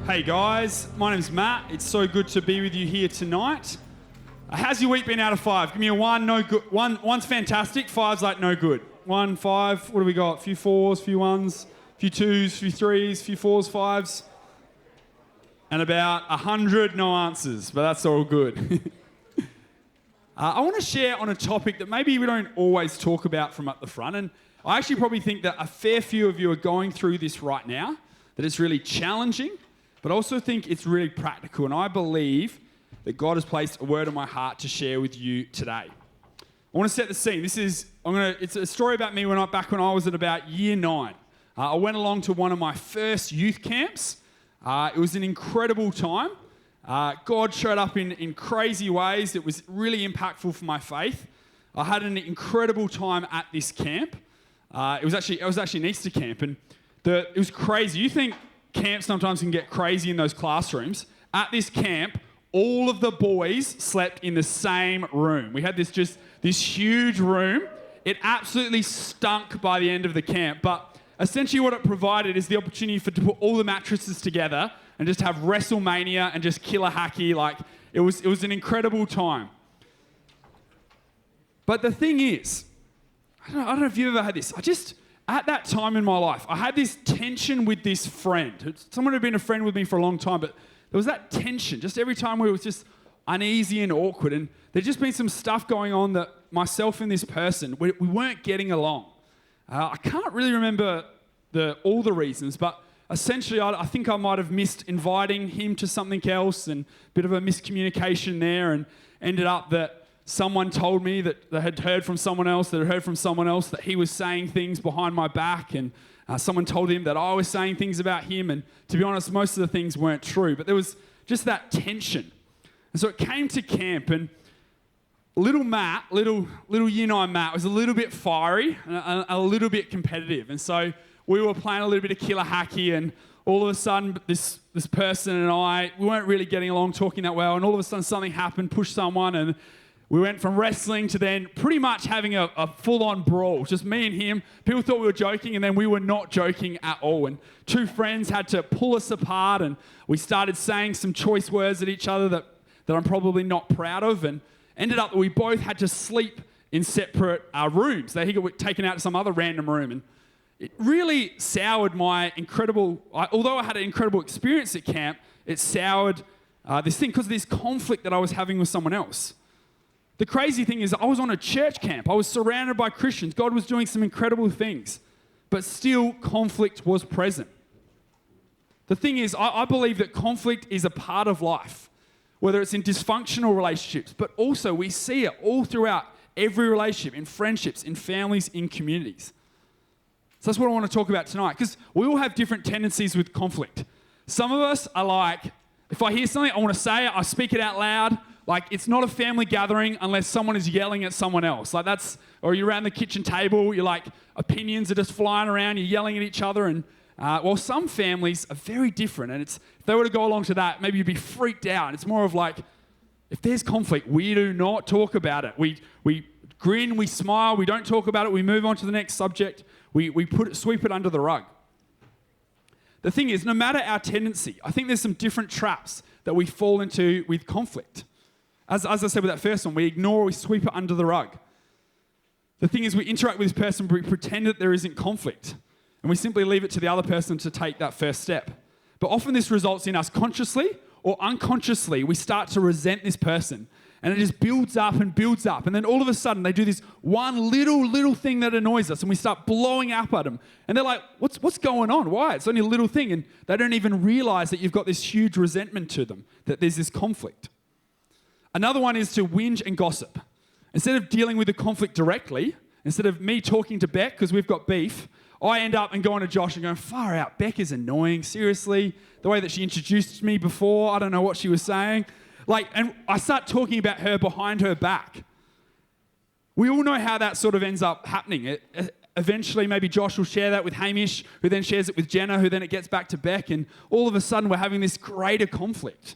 Hey guys, my name's Matt. It's so good to be with you here tonight. How's your week been out of 5? Give me a 1, no good. One's fantastic, 5's like no good. 1, 5, what do we got? A few 4s, a few 1s, a few 2s, a few 3s, a few 4s, 5s. And about 100 no answers, but that's all good. I want to share on a topic that maybe we don't always talk about from up the front, and I actually probably think that a fair few of you are going through this right now, that it's really challenging, but I also think it's really practical, and I believe that God has placed a word on my heart to share with you today. I want to set the scene. It's a story about me back when I was at about year 9. I went along to one of my first youth camps. It was an incredible time. God showed up in crazy ways. It was really impactful for my faith. I had an incredible time at this camp. It was actually an Easter camp, and it was crazy. You think camps sometimes can get crazy in those classrooms. At this camp, all of the boys slept in the same room. We had this huge room. It absolutely stunk by the end of the camp, but essentially what it provided is the opportunity to put all the mattresses together and just have WrestleMania and just kill a hacky. Like, it was an incredible time. But the thing is, I don't know if you've ever had this. At that time in my life, I had this tension with this friend. Someone who had been a friend with me for a long time, but there was that tension. Just every time we were just uneasy and awkward. And there'd just been some stuff going on that myself and this person, we weren't getting along. I can't really remember all the reasons, but essentially I think I might have missed inviting him to something else, and a bit of a miscommunication there, and ended up that someone told me that they had heard from someone else that he was saying things behind my back, and someone told him that I was saying things about him, and to be honest, most of the things weren't true, but there was just that tension. And so it came to camp, and little year 9 Matt was a little bit fiery and a little bit competitive, and so we were playing a little bit of killer hacky, and all of a sudden this person and we weren't really getting along, talking that well, and all of a sudden something happened, pushed someone, and we went from wrestling to then pretty much having a full-on brawl, just me and him. People thought we were joking, and then we were not joking at all. And 2 friends had to pull us apart, and we started saying some choice words at each other that I'm probably not proud of, and ended up that we both had to sleep in separate rooms. They got taken out to some other random room, and it really soured my although I had an incredible experience at camp, it soured this thing because of this conflict that I was having with someone else. The crazy thing is I was on a church camp. I was surrounded by Christians. God was doing some incredible things, but still conflict was present. The thing is, I believe that conflict is a part of life, whether it's in dysfunctional relationships, but also we see it all throughout every relationship, in friendships, in families, in communities. So that's what I want to talk about tonight, because we all have different tendencies with conflict. Some of us are like, if I hear something, I want to say it, I speak it out loud. Like, it's not a family gathering unless someone is yelling at someone else. Or you're around the kitchen table, you're like, opinions are just flying around, you're yelling at each other. And some families are very different. And if they were to go along to that, maybe you'd be freaked out. It's more of like, if there's conflict, we do not talk about it. We grin, we smile, we don't talk about it, we move on to the next subject. We sweep it under the rug. The thing is, no matter our tendency, I think there's some different traps that we fall into with conflict. As I said with that first one, we ignore, we sweep it under the rug. The thing is, we interact with this person, but we pretend that there isn't conflict. And we simply leave it to the other person to take that first step. But often this results in us consciously or unconsciously, we start to resent this person. And it just builds up and builds up. And then all of a sudden, they do this one little thing that annoys us, and we start blowing up at them. And they're like, what's going on? Why? It's only a little thing. And they don't even realize that you've got this huge resentment to them, that there's this conflict. Another one is to whinge and gossip. Instead of dealing with the conflict directly, instead of me talking to Beck because we've got beef, I end up and going to Josh and going, far out, Beck is annoying, seriously. The way that she introduced me before, I don't know what she was saying. And I start talking about her behind her back. We all know how that sort of ends up happening. Eventually, maybe Josh will share that with Hamish, who then shares it with Jenna, who then it gets back to Beck, and all of a sudden we're having this greater conflict.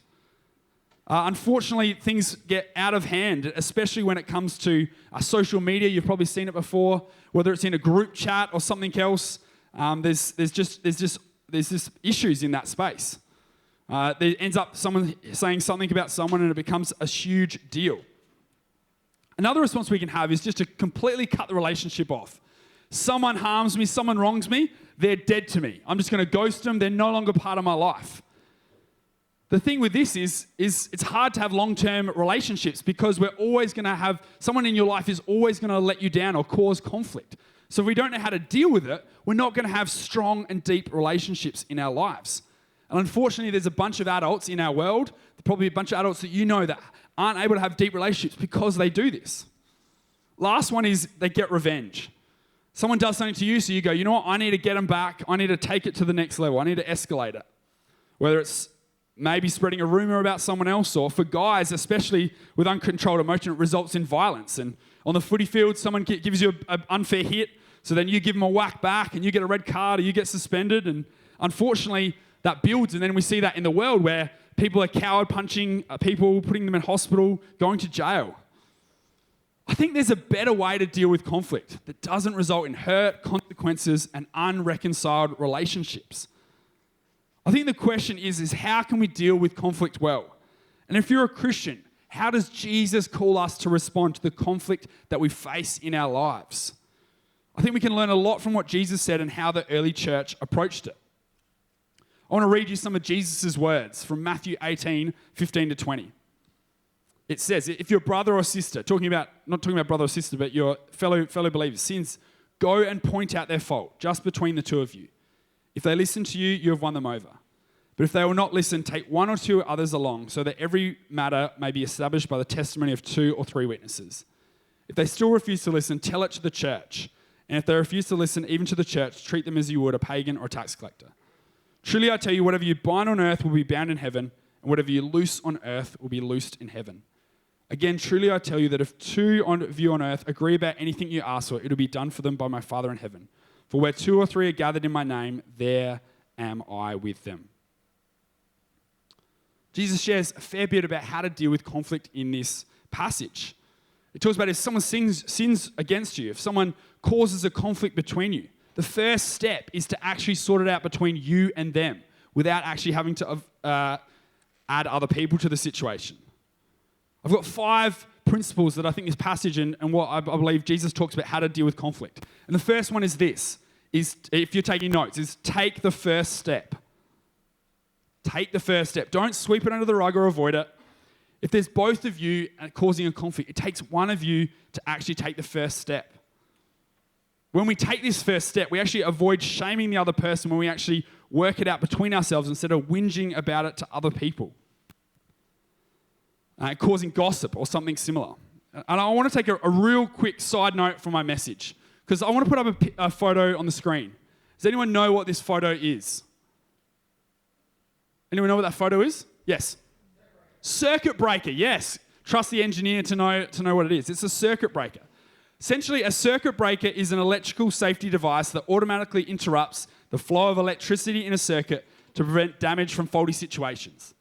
Unfortunately, things get out of hand, especially when it comes to social media. You've probably seen it before, whether it's in a group chat or something else. There's just issues in that space. There ends up someone saying something about someone and it becomes a huge deal. Another response we can have is just to completely cut the relationship off. Someone harms me, someone wrongs me, they're dead to me. I'm just going to ghost them. They're no longer part of my life. The thing with this is it's hard to have long-term relationships because we're always going to have someone in your life is always going to let you down or cause conflict. So if we don't know how to deal with it, we're not going to have strong and deep relationships in our lives. And unfortunately, there's a bunch of adults in our world, probably a bunch of adults that you know that aren't able to have deep relationships because they do this. Last one is they get revenge. Someone does something to you, so you go, you know what, I need to get them back. I need to take it to the next level. I need to escalate it. Whether it's maybe spreading a rumor about someone else, or for guys, especially with uncontrolled emotion, it results in violence. And on the footy field, someone gives you an unfair hit, so then you give them a whack back and you get a red card or you get suspended. And unfortunately, that builds. And then we see that in the world where people are coward punching people, putting them in hospital, going to jail. I think there's a better way to deal with conflict that doesn't result in hurt, consequences, and unreconciled relationships. I think the question is how can we deal with conflict well? And if you're a Christian, how does Jesus call us to respond to the conflict that we face in our lives? I think we can learn a lot from what Jesus said and how the early church approached it. I want to read you some of Jesus' words from Matthew 18, 15 to 20. It says, if your brother or sister, not talking about brother or sister, but your fellow believers, sins, go and point out their fault, just between the two of you. If they listen to you, you have won them over. But if they will not listen, take one or two others along, so that every matter may be established by the testimony of 2 or 3 witnesses. If they still refuse to listen, tell it to the church. And if they refuse to listen even to the church, treat them as you would a pagan or a tax collector. Truly I tell you, whatever you bind on earth will be bound in heaven, and whatever you loose on earth will be loosed in heaven. Again, truly I tell you that if 2 of you on earth agree about anything you ask for, it will be done for them by my Father in heaven. For where 2 or 3 are gathered in my name, there am I with them. Jesus shares a fair bit about how to deal with conflict in this passage. It talks about if someone sins against you, if someone causes a conflict between you, the first step is to actually sort it out between you and them without actually having to add other people to the situation. I've got 5 principles that I think this passage and what I believe Jesus talks about how to deal with conflict. And the first one is this, is if you're taking notes, is take the first step. Take the first step. Don't sweep it under the rug or avoid it. If there's both of you causing a conflict, it takes one of you to actually take the first step. When we take this first step, we actually avoid shaming the other person when we actually work it out between ourselves instead of whinging about it to other people. Causing gossip or something similar. And I want to take a real quick side note from my message because I want to put up a photo on the screen. Does anyone know what this photo is? Anyone know what that photo is? Yes. Circuit breaker, yes. Trust the engineer to know what it is. It's a circuit breaker. Essentially, a circuit breaker is an electrical safety device that automatically interrupts the flow of electricity in a circuit to prevent damage from faulty situations.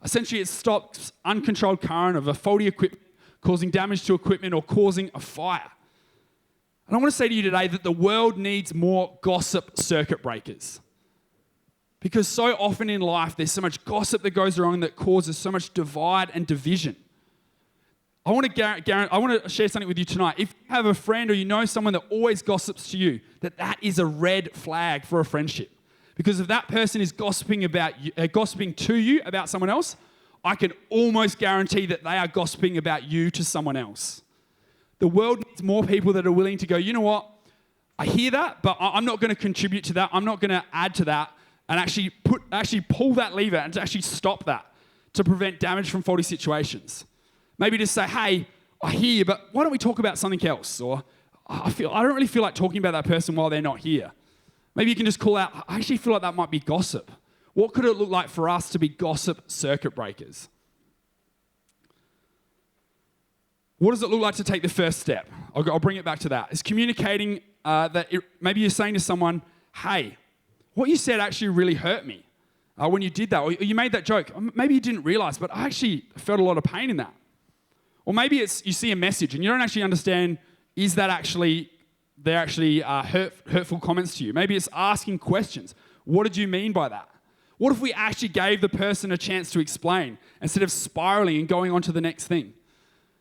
Essentially, it stops uncontrolled current of a faulty equipment causing damage to equipment or causing a fire. And I want to say to you today that the world needs more gossip circuit breakers. Because so often in life, there's so much gossip that goes wrong that causes so much divide and division. I want to share something with you tonight. If you have a friend or you know someone that always gossips to you, that is a red flag for a friendship. Because if that person is gossiping to you about someone else, I can almost guarantee that they are gossiping about you to someone else. The world needs more people that are willing to go, you know what, I hear that, but I'm not going to contribute to that. I'm not going to add to that and actually pull that lever and to actually stop that to prevent damage from faulty situations. Maybe just say, hey, I hear you, but why don't we talk about something else? Or I don't really feel like talking about that person while they're not here. Maybe you can just call out, I actually feel like that might be gossip. What could it look like for us to be gossip circuit breakers? What does it look like to take the first step? I'll bring it back to that. It's communicating maybe you're saying to someone, hey, what you said actually really hurt me when you did that. Or you made that joke. Maybe you didn't realize, but I actually felt a lot of pain in that. Or maybe it's you see a message and you don't actually understand, is that actually, hurtful comments to you? Maybe it's asking questions. What did you mean by that? What if we actually gave the person a chance to explain instead of spiraling and going on to the next thing?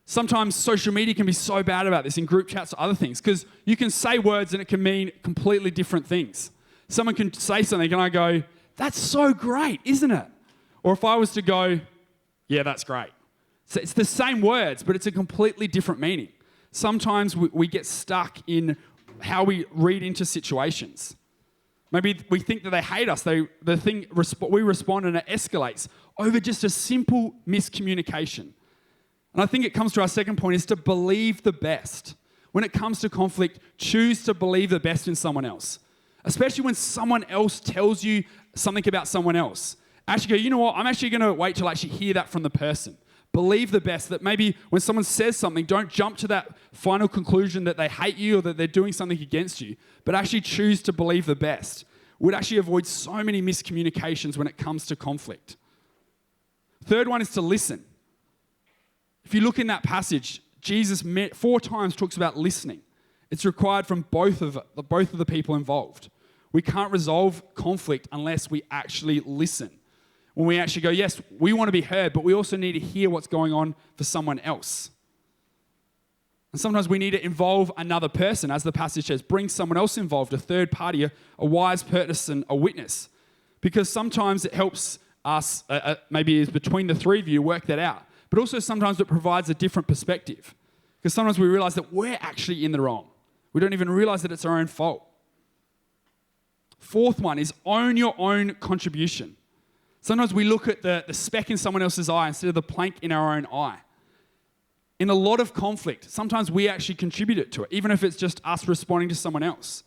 Sometimes social media can be so bad about this in group chats or other things because you can say words and it can mean completely different things. Someone can say something and I go, that's so great, isn't it? Or if I was to go, yeah, that's great. So it's the same words, but it's a completely different meaning. Sometimes we get stuck in how we read into situations. Maybe we think that they hate us. We respond and it escalates over just a simple miscommunication. And I think it comes to our second point is to believe the best. When it comes to conflict, choose to believe the best in someone else. Especially when someone else tells you something about someone else. Actually go, you know what? I'm actually going to wait till I actually hear that from the person. Believe the best. That maybe when someone says something, don't jump to that final conclusion that they hate you or that they're doing something against you, but actually choose to believe the best. Would actually avoid so many miscommunications when it comes to conflict. Third one is to listen. If you look in that passage, Jesus 4 times talks about listening. It's required from both of the people involved. We can't resolve conflict unless we actually listen. When we actually go, yes, we want to be heard, but we also need to hear what's going on for someone else. And sometimes we need to involve another person, as the passage says, bring someone else involved, a third party, a wise person, a witness. Because sometimes it helps us, maybe it's between the three of you, work that out. But also sometimes it provides a different perspective. Because sometimes we realize that we're actually in the wrong. We don't even realize that it's our own fault. Fourth one is own your own contribution. Sometimes we look at the speck in someone else's eye instead of the plank in our own eye. In a lot of conflict, sometimes we actually contribute to it, even if it's just us responding to someone else.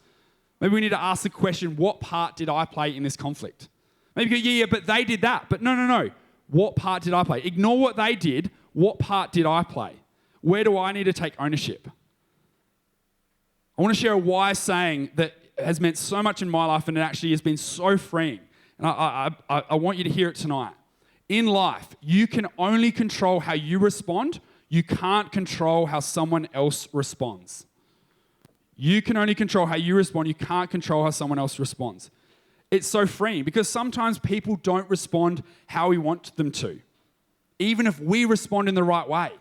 Maybe we need to ask the question, what part did I play in this conflict? Maybe go, yeah, but they did that. But no. What part did I play? Ignore what they did. What part did I play? Where do I need to take ownership? I want to share a wise saying that has meant so much in my life and it actually has been so freeing. And I want you to hear it tonight. In life, you can only control how you respond. You can't control how someone else responds. You can only control how you respond. You can't control how someone else responds. It's so freeing because sometimes people don't respond how we want them to, even if we respond in the right way.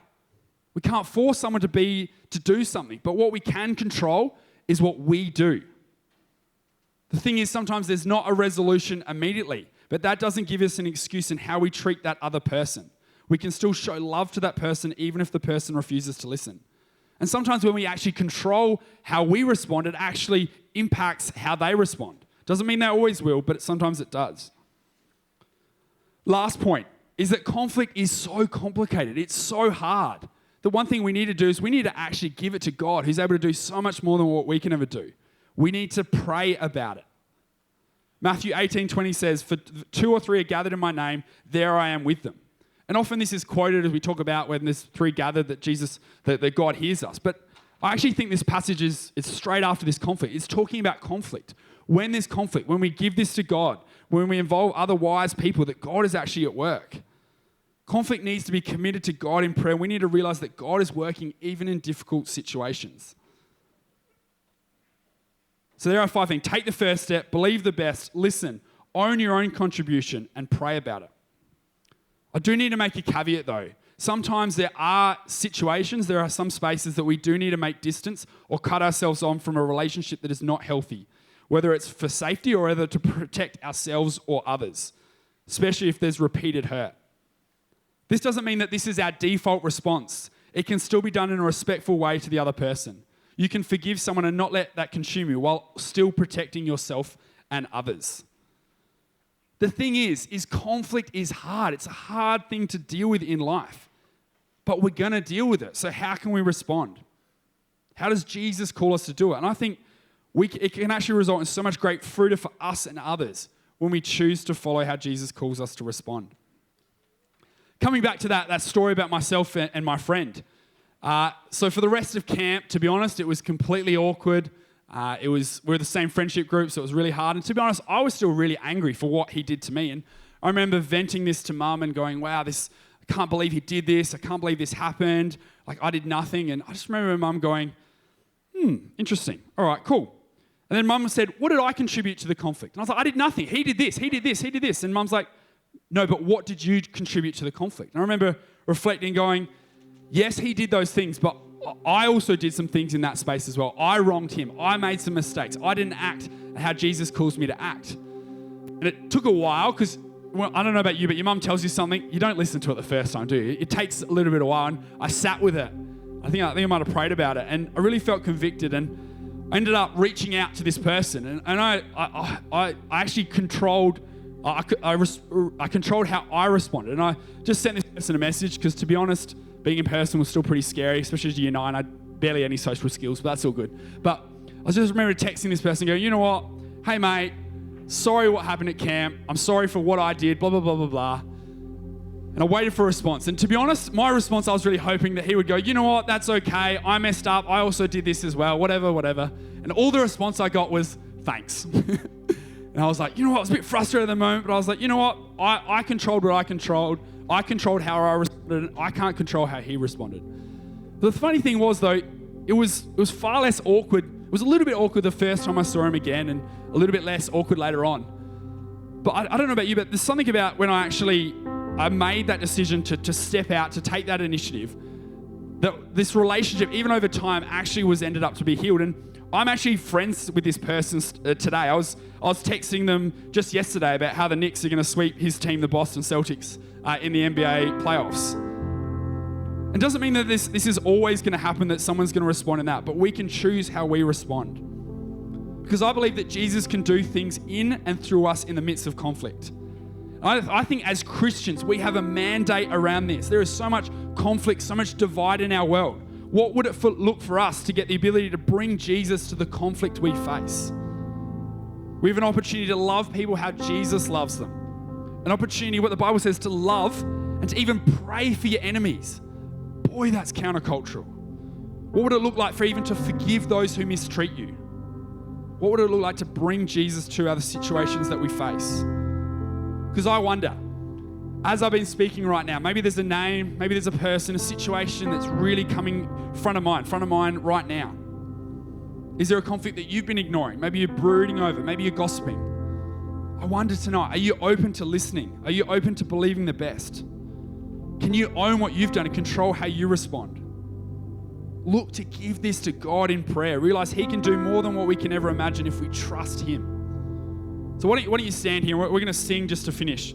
We can't force someone to do something, but what we can control is what we do. The thing is, sometimes there's not a resolution immediately, but that doesn't give us an excuse in how we treat that other person. We can still show love to that person even if the person refuses to listen. And sometimes when we actually control how we respond, it actually impacts how they respond. Doesn't mean they always will, but sometimes it does. Last point is that conflict is so complicated. It's so hard. The one thing we need to do is we need to actually give it to God, who's able to do so much more than what we can ever do. We need to pray about it. Matthew 18:20 says, "For 2 or 3 are gathered in my name, there I am with them." And often this is quoted as we talk about when there's 3 gathered that God hears us. But I actually think this passage is straight after this conflict. It's talking about conflict. When there's conflict, when we give this to God, when we involve other wise people, that God is actually at work. Conflict needs to be committed to God in prayer. We need to realize that God is working even in difficult situations. So there are 5 things. Take the first step, believe the best, listen, own your own contribution, and pray about it. I do need to make a caveat though. Sometimes there are situations, there are some spaces that we do need to make distance or cut ourselves on from a relationship that is not healthy, whether it's for safety or whether to protect ourselves or others, especially if there's repeated hurt. This doesn't mean that this is our default response. It can still be done in a respectful way to the other person. You can forgive someone and not let that consume you while still protecting yourself and others. The thing is conflict is hard. It's a hard thing to deal with in life, but we're going to deal with it. So how can we respond? How does Jesus call us to do it? And I think it can actually result in so much great fruit for us and others when we choose to follow how Jesus calls us to respond. Coming back to that story about myself and my friend. So for the rest of camp, to be honest, it was completely awkward. We're the same friendship group, so it was really hard. And to be honest, I was still really angry for what he did to me. And I remember venting this to Mum and going, wow, I can't believe he did this. I can't believe this happened. Like, I did nothing. And I just remember Mum going, interesting. All right, cool. And then mum said, what did I contribute to the conflict? And I was like, I did nothing. He did this, he did this, he did this. And mum's like, no, but what did you contribute to the conflict? And I remember reflecting going, yes, he did those things, but I also did some things in that space as well. I wronged him. I made some mistakes. I didn't act how Jesus calls me to act. And it took a while because, well, I don't know about you, but your mum tells you something, you don't listen to it the first time, do you? It takes a little bit of a while, and I sat with it. I think I might have prayed about it, and I really felt convicted, and I ended up reaching out to this person, and I actually controlled. I controlled how I responded, and I just sent this person a message because, to be honest, being in person was still pretty scary, especially as year 9. I had barely any social skills, but that's all good. But I just remember texting this person, going, you know what? Hey, mate, sorry what happened at camp. I'm sorry for what I did, blah, blah, blah, blah, blah. And I waited for a response. And to be honest, my response, I was really hoping that he would go, you know what? That's okay. I messed up. I also did this as well, whatever. And all the response I got was, thanks. And I was like, you know what? I was a bit frustrated at the moment, but I was like, you know what? I controlled what I controlled. I controlled how I responded. I can't control how he responded. But the funny thing was, though, it was far less awkward. It was a little bit awkward the first time I saw him again, and a little bit less awkward later on. But I don't know about you, but there's something about when I made that decision to step out, to take that initiative, that this relationship, even over time, actually ended up to be healed. And I'm actually friends with this person today. I was texting them just yesterday about how the Knicks are going to sweep his team, the Boston Celtics, in the NBA playoffs. It doesn't mean that this is always going to happen, that someone's going to respond in that, but we can choose how we respond. Because I believe that Jesus can do things in and through us in the midst of conflict. I think as Christians, we have a mandate around this. There is so much conflict, so much divide in our world. What would it look for us to get the ability to bring Jesus to the conflict we face? We have an opportunity to love people how Jesus loves them. An opportunity, what the Bible says, to love and to even pray for your enemies. Boy, that's countercultural. What would it look like for even to forgive those who mistreat you? What would it look like to bring Jesus to other situations that we face? Because I wonder, as I've been speaking right now, maybe there's a name, maybe there's a person, a situation that's really coming front of mind right now. Is there a conflict that you've been ignoring? Maybe you're brooding over, maybe you're gossiping. I wonder tonight, are you open to listening? Are you open to believing the best? Can you own what you've done and control how you respond? Look to give this to God in prayer. Realize He can do more than what we can ever imagine if we trust Him. So why don't you stand here? We're going to sing just to finish.